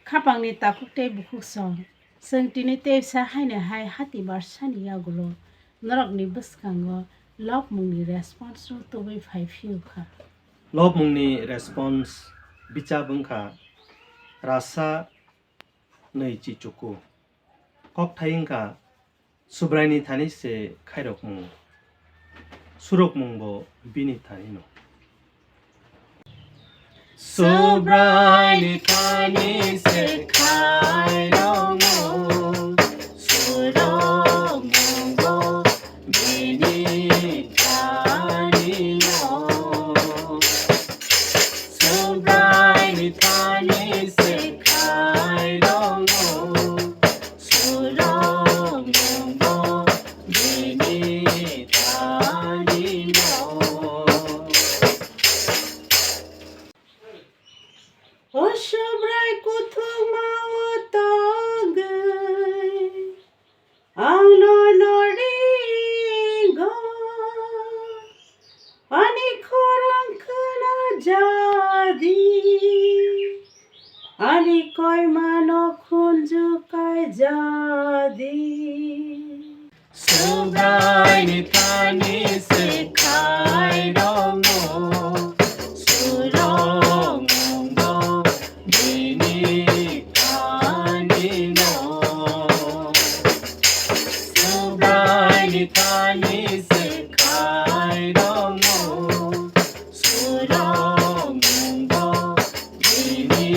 Kapangni takuk te bukuk song जों दिनै ते फिसा हायनोहाय हाति बारसानि आगोल नरकनि बसखांगो लब मुंनि रेसपन्स तबै फाइफिउखा लब मुंनि रेसपन्स बिचा बुंखा रासा नै चिचुकु कक थाइंखा सुब्रायनि थानि से खायरक मुं सुरक मुंबो बिनि थानि नो सुब्रायनि थानि से खायरक मुं सुरक मुंबो बिनि थानि नो सुब्रायनि थानि से खायरक मुं सुरक मुंबो बिनि थानि no Osubrai kuthung mau tagai ang norigo ani korang kena jadi ani koi mano kunjukai jadi सुब्रायनि थानि से खायरक मुं सुरक मुंबो बिनि थानि नो सुब्रायनि थानि से खायरक मुं सुरक मुंबो बिनि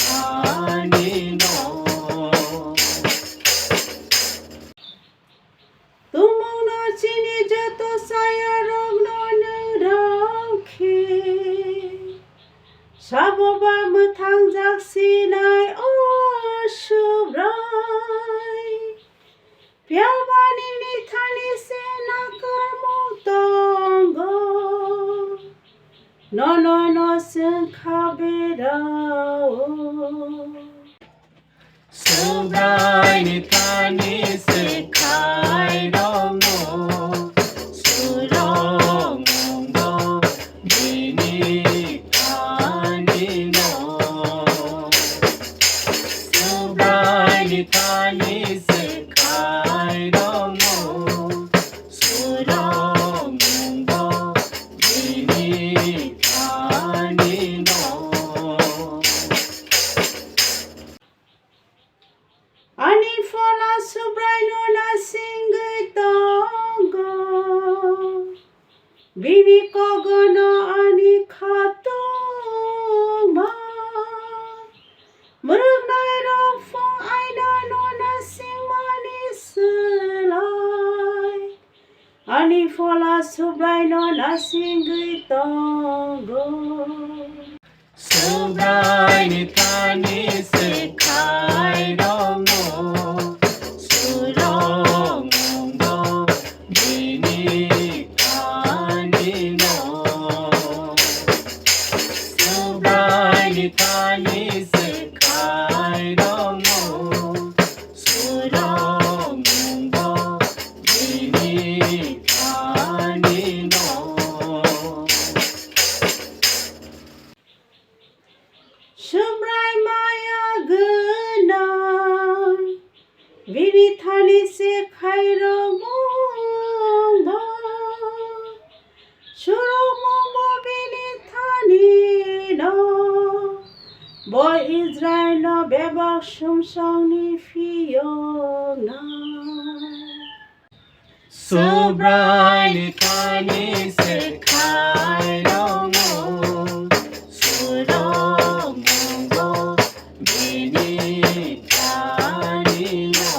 थानि no Tumong na sini jatuh saya rong nonurangki Saboba metang jaksinai osubrai Piawani ni thani sena karmong tonggo No sengkha berao सुब्रायनि थानि से खायरक मुं सुरक मुंबो बिनि थानि no सुब्रायनि थानि से खायरक मुं सुरक मुंबो बिनि थानि no Ani fola subrai no na singai tongo Bini kogono ani khatuma Murugnai rong fong aina no na singmani selai Ani fola subrai no na singai tongo सुब्रायनि थानि से खायरक मुं सुरक मुंबो बिनि थानि no सुब्रायनि थानि से खायरक मुं सुरक मुंबो बिनि थानि no Subrai maya genang Bini thani se khairong mongbo Surong mongbo bini thani no Boy Israel no bebak sumsong ni fiyong na सुब्रायनि थानि से खायरक मुं सुरक मुंबो बिनि थानि no